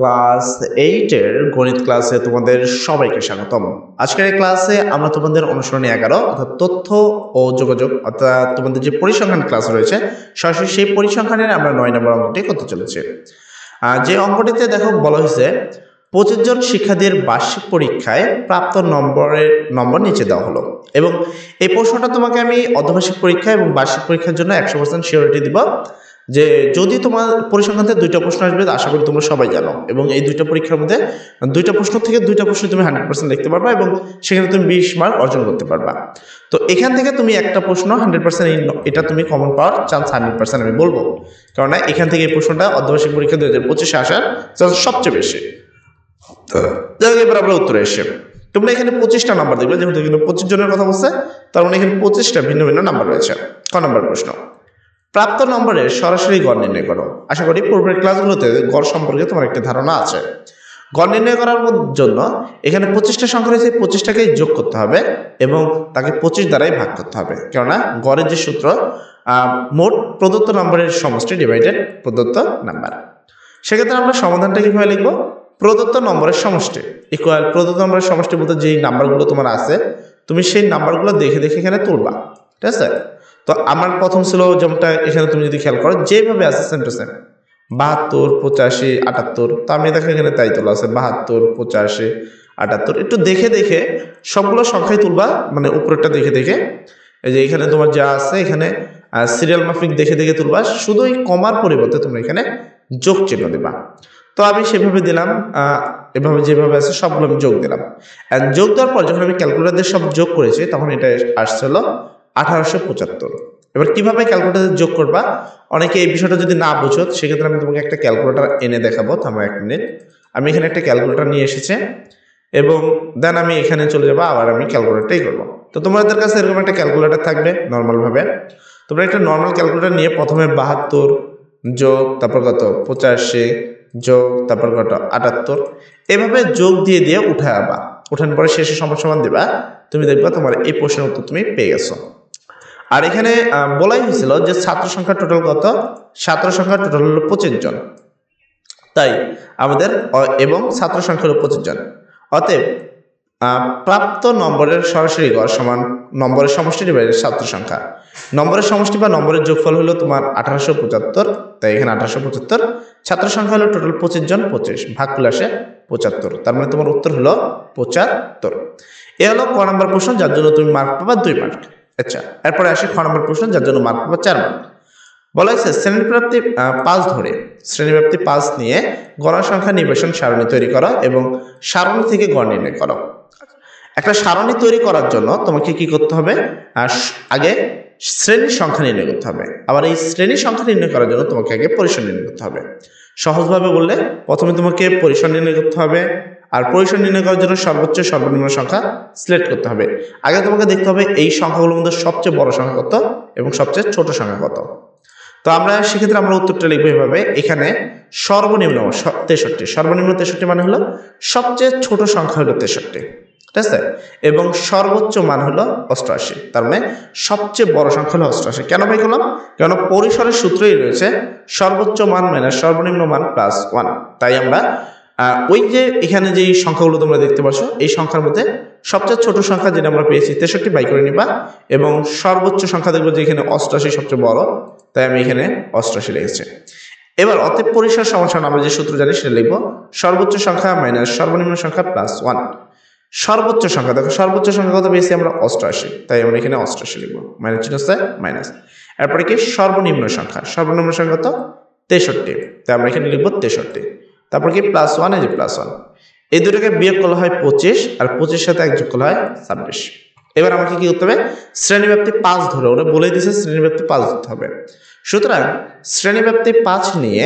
Class 8 এর গণিত ক্লাসে তোমাদের সবাইকে স্বাগতম। আজকের এই ক্লাসে আমরা তোমাদের অনুসরণী 11 অর্থাৎ তথ্য ও যোগাযোগ অর্থাৎ তোমাদের যে পরিসংখ্যান ক্লাস রয়েছে সরাসরি সেই পরিসংখ্যানের আমরা 9 নম্বর অঙ্কটি করতে চলেছি। যে অঙ্কটিতে দেখো বলা হয়েছে 25 জন শিক্ষার্থীর বার্ষিক পরীক্ষায় প্রাপ্ত নম্বর নিচে দেওয়া হলো এবং এই প্রশ্নটা তোমাকে আমি অর্ধবার্ষিক পরীক্ষা এবং বার্ষিক পরীক্ষার জন্য 100% সিওরিটি দিব যে যদি তোমার পরিসংখ্যানতে দুইটা প্রশ্ন আসবে আশা করি তোমরা সবাই জানো এবং এই দুইটা পরীক্ষার মধ্যে দুইটা প্রশ্ন থেকে দুইটা প্রশ্ন তুমি 100% লিখতে পারবা এবং সেখানে তুমি 20 মার্ক অর্জন করতে পারবা। তো এখান থেকে তুমি একটা প্রশ্ন 100% এটা তুমি কমন পাওয়ার চান্স 100% আমি বলবো, কারণ এখান থেকে এই প্রশ্নটা অর্ধবার্ষিক পরীক্ষা 2025 আসার চান্স সবচেয়ে বেশি। এবার আমরা উত্তরে এসে তোমরা এখানে 25টা নাম্বার দেখবে, যেহেতু এখানে 25 জনের কথা বলছে তার মানে এখানে 25টা ভিন্ন ভিন্ন নাম্বার রয়েছে। ক নম্বর প্রশ্ন, প্রাপ্ত নম্বরের সরাসরি গড় নির্ণয় করো। আশা করি পূর্বের ক্লাসগুলোতে গড় সম্পর্কে তোমার একটা ধারণা আছে। গড় নির্ণয় করার জন্য এখানে 25টা সংখ্যা রয়েছে, 25টাকেই যোগ করতে হবে এবং তাকে 25 দ্বারাই ভাগ করতে হবে, কেননা গড়ের যে সূত্র মোট প্রদত্ত নম্বরের সমষ্টি ডিভাইডেড প্রদত্ত নাম্বার। সেক্ষেত্রে আমরা সমাধানটা কিভাবে লিখবো? প্রদত্ত নম্বরের সমষ্টি ইকুয়াল প্রদত্ত নম্বরের সমষ্টি বলতে যেই নাম্বারগুলো তোমার আছে তুমি সেই নাম্বারগুলো দেখে দেখে এখানে তুলবা, ঠিক আছে? তো আমার প্রথম ছিল যেমনটা এখানে তুমি যদি খেয়াল করো যেভাবে আছে সেম টু সেম 72, 85, 78। তো আমি দেখো এখানে তাই তোলা আছে 72, 85, 78। একটু দেখে দেখে সবগুলো সংখ্যাই তুলবা, মানে উপরেরটা দেখে দেখে। এই যে এখানে তোমার যা আছে এখানে সিরিয়াল মাফিক দেখে দেখে তুলবা, শুধু এই কমার পরিবর্তে তোমরা এখানে যোগ চিহ্ন দিবা। তো আমি সেভাবে দিলাম, এভাবে যেভাবে আছে সবগুলো আমি যোগ দিলাম। যোগ দেওয়ার পর যখন আমি ক্যালকুলেটর দিয়ে সব যোগ করেছি তখন এটা আসছে হলো 1875। এবার কিভাবে ক্যালকুলেটর যোগ করবা, অনেকে এই বিষয়টা যদি না বুঝো সেক্ষেত্রে আমি তোমাকে একটা ক্যালকুলেটর এনে দেখাবো। থামো 1 মিনিট, আমি এখানে একটা ক্যালকুলেটর নিয়ে এসেছি এবং দেন আমি এখানে চলে যাবো, আবার আমি ক্যালকুলেটরটাই করবো। তো তোমাদের কাছে এরকম একটা ক্যালকুলেটর থাকবে নর্মালভাবে। তোমরা একটা নর্মাল ক্যালকুলেটর নিয়ে প্রথমে 72 যোগ তারপর কত 85 যোগ তারপর কত 78, এভাবে যোগ দিয়ে দিয়ে উঠাবা। উঠানোর পরে শেষে সমান দিবা, তুমি দেখবা তোমার এই প্রশ্নের উত্তর তুমি পেয়ে গেছো। আর এখানে বলাই হয়েছিল যে ছাত্র সংখ্যা টোটাল কত, ছাত্র সংখ্যা টোটাল হলো 25 জন, তাই আমাদের এবং ছাত্র সংখ্যা হলো 25 জন। অতএব প্রাপ্ত নম্বরের সরাসরি গড় সমান নম্বরের সমষ্টি ডিভাইডেড ছাত্র সংখ্যা। নম্বরের সমষ্টি বা নম্বরের যোগফল হলো তোমার 1875, তাই এখানে 1875। ছাত্র সংখ্যা হলো টোটাল 25 জন, 25 ভাগ করলে আসে 75, তার মানে তোমার উত্তর হলো 75। এ হলো ক নম্বর প্রশ্ন, যার জন্য তুমি মার্ক পাবা 2 মার্ক। আচ্ছা, এরপরে আসে খ নম্বর প্রশ্ন, যার জন্য মার্ক পাবা 4 মার্ক। বলা হয়েছে শ্রেণীব্যাপ্তি 5 ধরে শ্রেণীব্যাপ্তি 5 নিয়ে গড় সংখ্যা নির্বাচন সারণী তৈরি করো এবং সারণী থেকে গড় নির্ণয় করো। একটা সারণী তৈরি করার জন্য তোমাকে কি করতে হবে? আগে শ্রেণীর সংখ্যা নির্ণয় করতে হবে, আবার এই শ্রেণীর সংখ্যা নির্ণয় করার জন্য তোমাকে আগে পরিসর নির্ণয় করতে হবে। সহজভাবে বললে প্রথমে তোমাকে পরিসর নির্ণয় করতে হবে, আর পরিসর নির্ণয় করার জন্য সর্বোচ্চ সর্বনিম্ন সংখ্যা সিলেক্ট করতে হবে। আগে তোমাকে দেখতে হবে এই সংখ্যাগুলোর মধ্যে সবচেয়ে বড় সংখ্যা কত এবং সবচেয়ে ছোট সংখ্যা কত। তো আমরা সেক্ষেত্রে আমরা উত্তরটা লিখবো এভাবে, এখানে সর্বনিম্ন 63, সর্বনিম্ন 63 মানে হলো সবচেয়ে ছোট সংখ্যা হলো 63, ঠিক আছে? এবং সর্বোচ্চ মান হলো 88, তার মানে সবচেয়ে বড় সংখ্যা হলো 88। কেন ভাই করলাম? কারণ পরিসরের সূত্রই রয়েছে সর্বোচ্চ মান মাইনাস সর্বনিম্ন মান প্লাস 1। তাই আমরা ওই যে এখানে যে সংখ্যাগুলো তোমরা দেখতে পাচ্ছ এই সংখ্যার মধ্যে সবচেয়ে ছোট সংখ্যা যেটা আমরা পেয়েছি 63 বাই করে নিবা এবং সর্বোচ্চ সংখ্যা দেখবো যে এখানে 88 সবচেয়ে বড়, তাই আমি এখানে 88 লিখেছি। এবার অতএব পরিসর সমান আমরা যে সূত্র জানি সেটা লিখবো, সর্বোচ্চ সংখ্যা মাইনাস সর্বনিম্ন সংখ্যা প্লাস 1। সর্বোচ্চ সংখ্যা দেখো, সর্বোচ্চ সংখ্যা কত পেয়েছি আমরা 88, তাই আমরা এখানে 88 লিখবো, মাইনাস চিহ্ন আছে মাইনাস। এরপরে কি সর্বনিম্ন সংখ্যা, সর্বনিম্ন সংখ্যা কত 63, তাই আমরা এখানে লিখবো 63। তারপর কি প্লাস 1, এই যে প্লাস 1, এই দুটোকে বিয়োগ করলে হয় 25 আর 25 সাথে এক যোগ করলে হয় 26। এবার আমাকে কি করতে হবে? শ্রেণীব্যাপ্তি 5 ধরে, ওরা বলে দিয়েছে শ্রেণীব্যাপ্তি 5 ধরতে হবে। সুতরাং শ্রেণীব্যাপ্তি 5 নিয়ে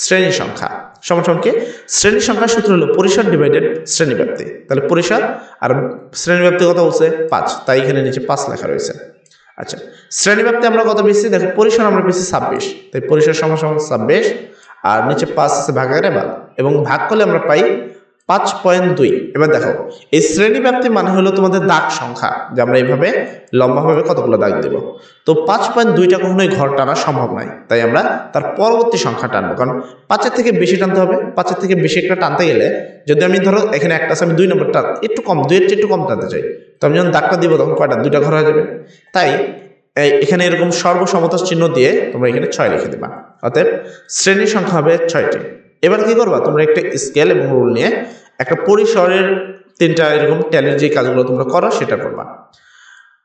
শ্রেণী সংখ্যা সমান কি শ্রেণী সংখ্যার সূত্র হলো পরিসর ডিভাইডেড শ্রেণীব্যাপ্তি। তাহলে পরিসর আর শ্রেণীব্যাপ্তি কত বলছে 5, তাই এখানে নিচে 5 লেখা রয়েছে। আচ্ছা, শ্রেণীব্যাপ্তি আমরা কত পেয়েছি দেখো, পরিসর আমরা পেয়েছি 26, তাই পরিসর সমান 26 আর নিচে 5 আছে ভাগাকারে ভাগ, এবং ভাগ করলে আমরা পাই 5.2। এবার দেখো এই শ্রেণী ব্যাপ্তি মানে হলো তোমাদের দাগ সংখ্যা, যে আমরা এইভাবে লম্বাভাবে কতগুলো দাগ দেব। তো 5.2টা কখনোই ঘর টানা সম্ভব নয়, তাই আমরা তার পরবর্তী সংখ্যা টানবো, কারণ 5-এর থেকে বেশি টানতে হবে। 5-এর থেকে বেশি একটা টানতে গেলে, যদি আমি ধরো এখানে একটা আছে, আমি 2 নম্বরটা একটু কম, 2-এর চেয়ে একটু কম টানতে চাই, তো আমি যখন দাগটা দিব তখন কয়টা, 2টা ঘর হয়ে যাবে। তাই এখানে এরকম সর্বসমতা চিহ্ন দিয়ে তোমরা এখানে 6 লিখে দেবা। অতএব শ্রেণীর সংখ্যা হবে 6টি। এবার কি করবা, তোমরা একটা স্কেল এবং রুল নিয়ে একটা পরিসরের 3টা এরকম ট্যালির যে কাজগুলো তোমরা করো সেটা করবা।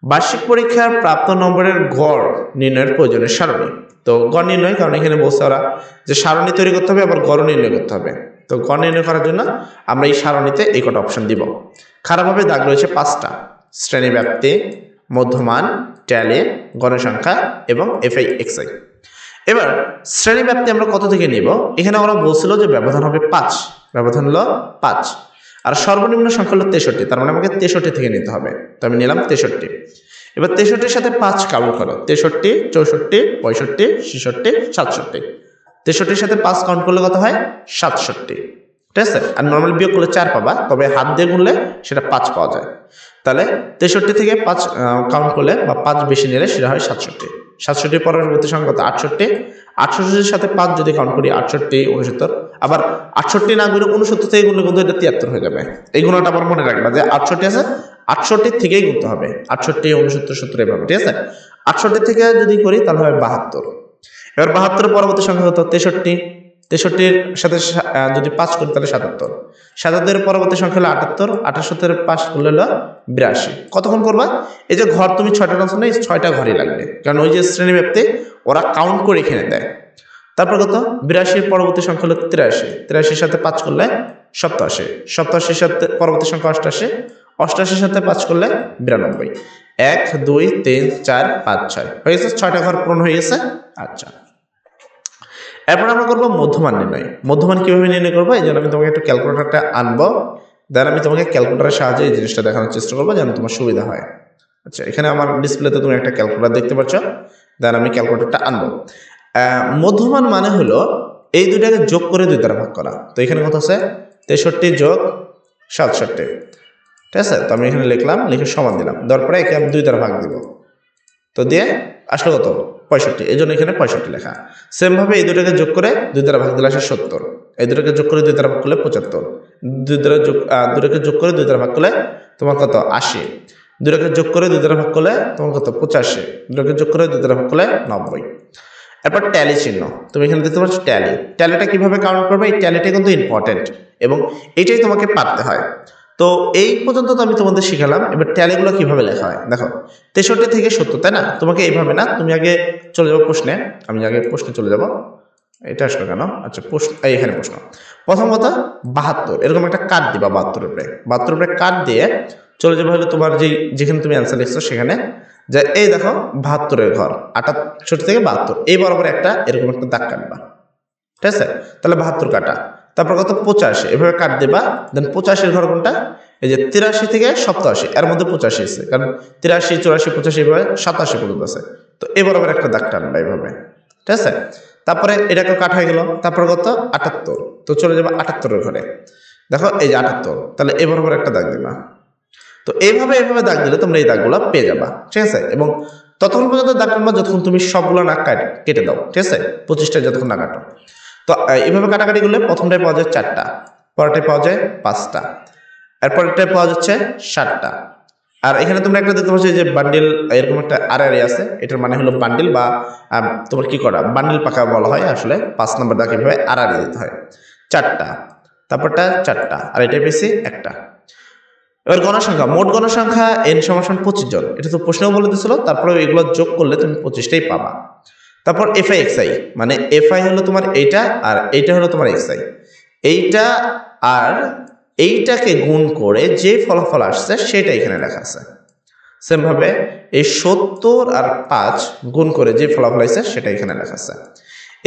বার্ষিক পরীক্ষার প্রাপ্ত নম্বরের গড় নির্ণয়ের প্রয়োজনের সারণী। তো গড় নির্ণয়, কারণ এখানে বলছে ওরা যে সারণী তৈরি করতে হবে, আবার গড় নির্ণয় করতে হবে। তো গড় নির্ণয় করার জন্য আমরা এই সারণীতে এই কটা অপশন দিব। খারাপভাবে দাগ রয়েছে 5টা: শ্রেণী ব্যাপ্তি, মধ্যমান, ট্যালি, গণসংখ্যা এবং এফআই এক্সআই। এবার শ্রেণী ব্যাপ্তি আমরা কত থেকে নিব? এখানে ওরা বলছিল যে ব্যবধান হবে 5, ব্যবধান হলো 5, আর সর্বনিম্ন সংখ্যা হলো 63, তার মানে আমাকে 63 থেকে নিতে হবে। তো আমি নিলাম 63। এবার 63-এর সাথে 5 কাউন্ট করো, 63, 64, 65, 66, 67। 63-এর সাথে 5 কাউন্ট করলে কত হয়? 67, ঠিক আছে। আর নর্মাল বিয়োগ করলে 4 পাবা, তবে হাত দিয়ে গুনলে সেটা 5 পাওয়া যায়। তাহলে 63 থেকে 5 কাউন্ট করলে বা 5 বেশি নিলে সেটা হয় 67। 67 পরবর্তী সংখ্যা কত? 68। 68-এর সাথে 5 যদি কাউন্ট করি, 68, 69। আবার 68 না গুনে 69 থেকে গুনলে কিন্তু এটা 73 হয়ে যাবে। এই গুণটা আবার মনে রাখবা যে 68 আছে, 68 থেকেই গুনতে হবে, 68, 69, 70 এভাবে, ঠিক আছে। 68 থেকে যদি করি তাহলে হবে 72। এবার 72-এর পরবর্তী সংখ্যা কত? 63। 63-এর সাথে যদি 5 করি তাহলে 77। 77-এর পরবর্তী সংখ্যা হলো 78। 78-এর 5 করলে হলো 82। কতক্ষণ করবা? এই যে ঘর তুমি 6টা টানছো না, এই 6টা ঘরই লাগবে, কারণ ওই যে শ্রেণী ব্যাপ্তি ওরা কাউন্ট করে এখানে দেয়। তারপর কত? 82-এর পরবর্তী সংখ্যা হলো 83। 83-এর সাথে 5 করলে 87। 87-এর সাথে পরবর্তী সংখ্যা 88। 88-এর সাথে 5 করলে 92। 1, 2, 3, 4, 5, 6 হয়ে গেছে। 6টা ঘর পূরণ হয়ে গেছে। আচ্ছা, এরপর আমরা করবো মধ্যমান নির্ণয়। মধ্যমান কিভাবে নির্ণয় করবো, এই জন্য আমি তোমাকে একটু ক্যালকুলেটরটা আনবো, দেন আমি তোমাকে ক্যালকুলেটরের সাহায্যে এই জিনিসটা দেখানোর চেষ্টা করবো যেন তোমার সুবিধা হয়। আচ্ছা, এখানে আমার ডিসপ্লেতে তুমি একটা ক্যালকুলেটর দেখতে পাচ্ছ, দেন আমি ক্যালকুলেটরটা আনবো। মধ্যমান মানে হলো এই দুইটাকে যোগ করে 2 দ্বারা ভাগ করা। তো এখানে কত আছে? 63 যোগ 67, ঠিক আছে। তো আমি এখানে লিখলাম, লিখে সমান দিলাম, দেওয়ার পরে একে আমি 2 দ্বারা ভাগ দিব, তো দিয়ে আসলে কত? 65। এই জন্য এখানে 65 লেখা। সেম ভাবে এই দুটাকে যোগ করে 2 দ্বারা ভাগ দিলে আসে 70। এই দুটাকে যোগ করে 2 দ্বারা ভাগ করলে 75। দুটাকে যোগ করে 2 দ্বারা ভাগ করলে তোমার কত? 80। দুটাকে যোগ করে 2 দ্বারা ভাগ করলে তোমার কত? 85। দুটাকে যোগ করে 2 দ্বারা ভাগ করলে 90। এরপর ট্যালি চিহ্ন, তুমি এখানে দেখতে পাচ্ছ ট্যালি। ট্যালিটা কিভাবে কাউন্ট করবে? এই ট্যালিটা কিন্তু ইম্পর্টেন্ট এবং এইটাই তোমাকে পারতে হয়। তো এই পর্যন্ত তো আমি তোমাদের শিখালাম। এবার ট্যালিগুলো কিভাবে লেখা হয় দেখো। 63 থেকে 70, তাই না? তোমাকে এইভাবে না, তুমি আগে চলে যাবো প্রশ্নে। আমি আগে প্রশ্নে চলে যাব। এটা আসলে কেন? আচ্ছা, প্রশ্ন এখানে প্রশ্ন। প্রথম কথা 72, এরকম একটা কাট দিবা 72-এর উপরে। 72-এর উপরে কাট দিয়ে চলে যাবে হলো তোমার যেখানে তুমি অ্যান্সার লিখছো সেখানে, যে এই দেখো 72-এর ঘর, 68 থেকে 72, এই বরাবর একটা এরকম একটা দাগ কাটবা, ঠিক আছে। তাহলে 72 কাটা। তারপর কত? 85, এভাবে কাট দেবা। দেন 85-এর ঘর কোনটা? এই যে 83 থেকে 87, এর মধ্যে 85 আছে, কারণ 83, 84, 85 এভাবে 87 পর্যন্ত আছে। তো এই বরাবর একটা দাগ টানবা এইভাবে, ঠিক আছে। তারপরে এটাকে কাট হয়ে গেল। তারপর কত? 78, তো চলে যাবে 78-এর ঘরে। দেখো এই যে 78, তাহলে এই বরাবর একটা দাগ দিবা। তো এইভাবে দাগ দিলে তোমরা এই দাগগুলো পেয়ে যাবা, ঠিক আছে। এবং ততক্ষণ পর্যন্ত দাগ টানবা যতক্ষণ তুমি সবগুলো না কেটে দাও, ঠিক আছে। 25টা যতক্ষণ না কাটো। তো এইভাবে কাটাকাটি করলে প্রথমটায় পাওয়া যায় 4টা, পরেরটায় পাওয়া যায় 5টা, এরপরেরটায় পাওয়া যাচ্ছে 7টা। আর এখানে তোমরা একটা দেখতে পাচ্ছ যে বান্ডিল, এরকম একটা আড়াআড়ি আছে, এটার মানে হলো বান্ডিল বা তোমার কি করা, বান্ডিল পাকা বলা হয় আসলে। 5 নম্বর দাগ এভাবে আড়াআড়ি দিতে হয়। 4টা, তারপরটা 4টা, আর এটা বেশি 1টা। এবার গণসংখ্যা, মোট গণসংখ্যা n = 25 জন, এটা তো প্রশ্নেও বলে দিয়েছিল। তারপরে এগুলো যোগ করলে তুমি 25টাই পাবা। তারপর এফআই এক্সআই, মানে এফআই হলো তোমার এইটা, আর এইটা হলো তোমার এক্সআই। এইটা আর এইটাকে গুণ করে যে ফলাফল আসছে সেটা এখানে লেখা আছে। সেম ভাবে এই 70 আর 5 গুণ করে যে ফলাফল আসছে সেটা এখানে লেখা আছে।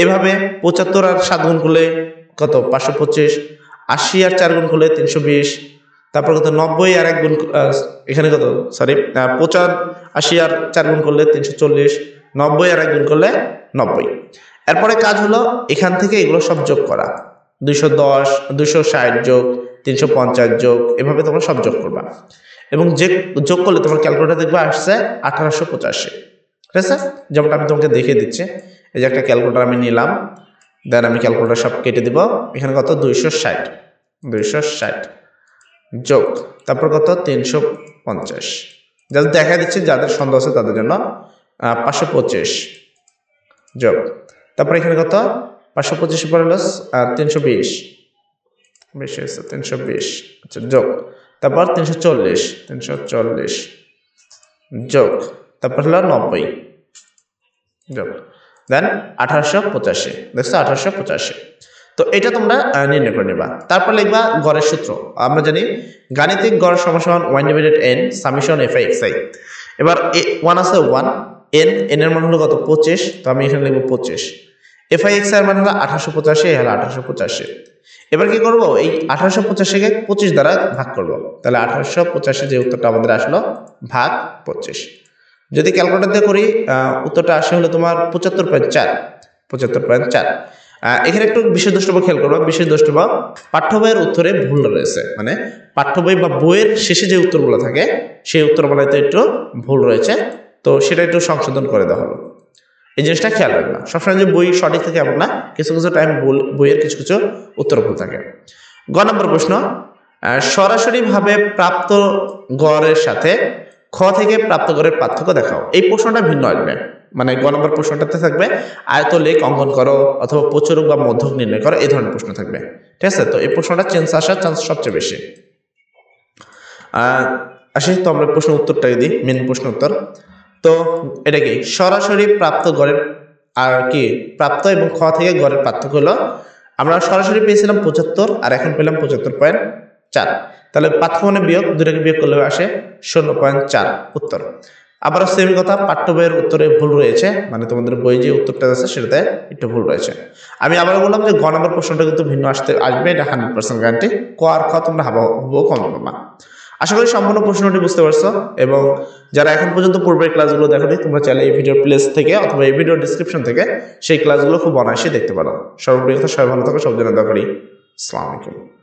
এভাবে 75 আর 7 গুণ করলে কত? 525। 80 আর 4 গুণ করলে 320। তারপর কত? 90 আর 1 গুণ, এখানে কত? সরি, 85 আর 4 গুণ করলে 340। 90 আর 1 গুণ করলে 90। এরপরে কাজ হলো এখান থেকে এগুলো সব যোগ করা। 210, 260 যোগ 350 যোগ, এভাবে তোমরা সব যোগ করবা এবং যে যোগ করলে তোমার ক্যালকুলেটর দেখবে আসছে 1885। ঠিক আছে, যেমনটা আমি তোমাকে দেখিয়ে দিচ্ছি। এই যে একটা ক্যালকুলেটর আমি নিলাম, দেন আমি ক্যালকুলেটর সব কেটে দিব। এখানে কত 260 যোগ, তারপর কত 350, যাদের দেখা দিচ্ছে যাদের সন্দেহ আছে তাদের জন্য 525 যোগ, তারপর এখানে কত 525 পরে হলো 320, বেশি হয়েছে 320, আচ্ছা যোগ, তারপর 340 যোগ, তারপর হলো 90 যোগ, দেন 1885। দেখছো 1885। তো এটা তোমরা নির্ণয় করে নেবা। তারপর লিখবা গড়ের সূত্র। আমরা জানি গাণিতিক গড় সমান 1 divided n summation fi xi। এবার 1 আছে 1, n এর মান হলো কত 25, তো আমি এখানে লিখব 25। fi xi এর মান হলো 1885, হলো 1885। এবার কি করব, এই 1885 কে 25 দ্বারা ভাগ করব, তাহলে 1885 যে উত্তরটা আমাদের আসলো ভাগ 25। যদি ক্যালকুলেটর দিয়ে করি উত্তরটা আসে হলো তোমার 75.4। এখানে একটু বিশেষ দ্রষ্টব্য খেয়াল করবো। বিশেষ দ্রষ্টব্য, পাঠ্য বইয়ের উত্তরে ভুল রয়েছে, মানে পাঠ্য বই বা বইয়ের শেষে যে উত্তরগুলো থাকে সেই উত্তরগুলোতে একটু ভুল রয়েছে, তো সেটা একটু সংশোধন করে দেওয়া হলো। এই জিনিসটা খেয়াল রাখবা। সবসময় যে বই সঠিক থাকে এমন না, কিছু কিছু টাইম বইয়ের কিছু কিছু উত্তর ভুল থাকে। গ নম্বর প্রশ্ন, সরাসরিভাবে প্রাপ্ত গড়ের সাথে খ থেকে প্রাপ্ত গড়ের পার্থক্য দেখাও। এই প্রশ্নটা ভিন্ন আসবে, মানে গ নম্বর প্রশ্নটাতে থাকবে আয়তলেখ অঙ্কন করো অথবা প্রচুরক বা মধ্যক নির্ণয় করো, এই ধরনের প্রশ্ন থাকবে। ঠিক আছে, তো এই প্রশ্নটা চেঞ্জ আসার চান্স সবচেয়ে বেশি। আসি তো আমরা প্রশ্ন উত্তরটাকে দিই, মেন প্রশ্ন উত্তর। তো এটা কি সরাসরি প্রাপ্ত গড়ের আর কি প্রাপ্ত এবং খ থেকে গড়ের পার্থক্য হলো, আমরা সরাসরি পেয়েছিলাম 75 আর এখন পেলাম 75.4, তাহলে পার্থক্য মানে বিয়োগ, দুটাকে বিয়োগ করলে আসে 0.4 উত্তর। আবারও সেম কথা, পাঠ্য বইয়ের উত্তরে ভুল রয়েছে, মানে তোমাদের বই যে উত্তরটা আছে সেটাতে একটু ভুল রয়েছে। আমি আবার বললাম যে গ নম্বর প্রশ্নটা কিন্তু ভিন্ন আসবে, এটা 100% গ্যারান্টি। ক আর খ তোমরা হুবহু কম পাবা। আশা করি সম্পূর্ণ প্রশ্নটি বুঝতে পারছো, এবং যারা এখন পর্যন্ত পূর্বের ক্লাসগুলো দেখোনি তোমরা চাইলে এই ভিডিওর প্লেস থেকে অথবা এই ভিডিওর ডিসক্রিপশন থেকে সেই ক্লাসগুলো খুব অনায়াসে দেখতে পারো। সর্বোপরি কথা, সবাই ভালো থাকো, সব জন্য দোয়া করি। আসসালামু আলাইকুম।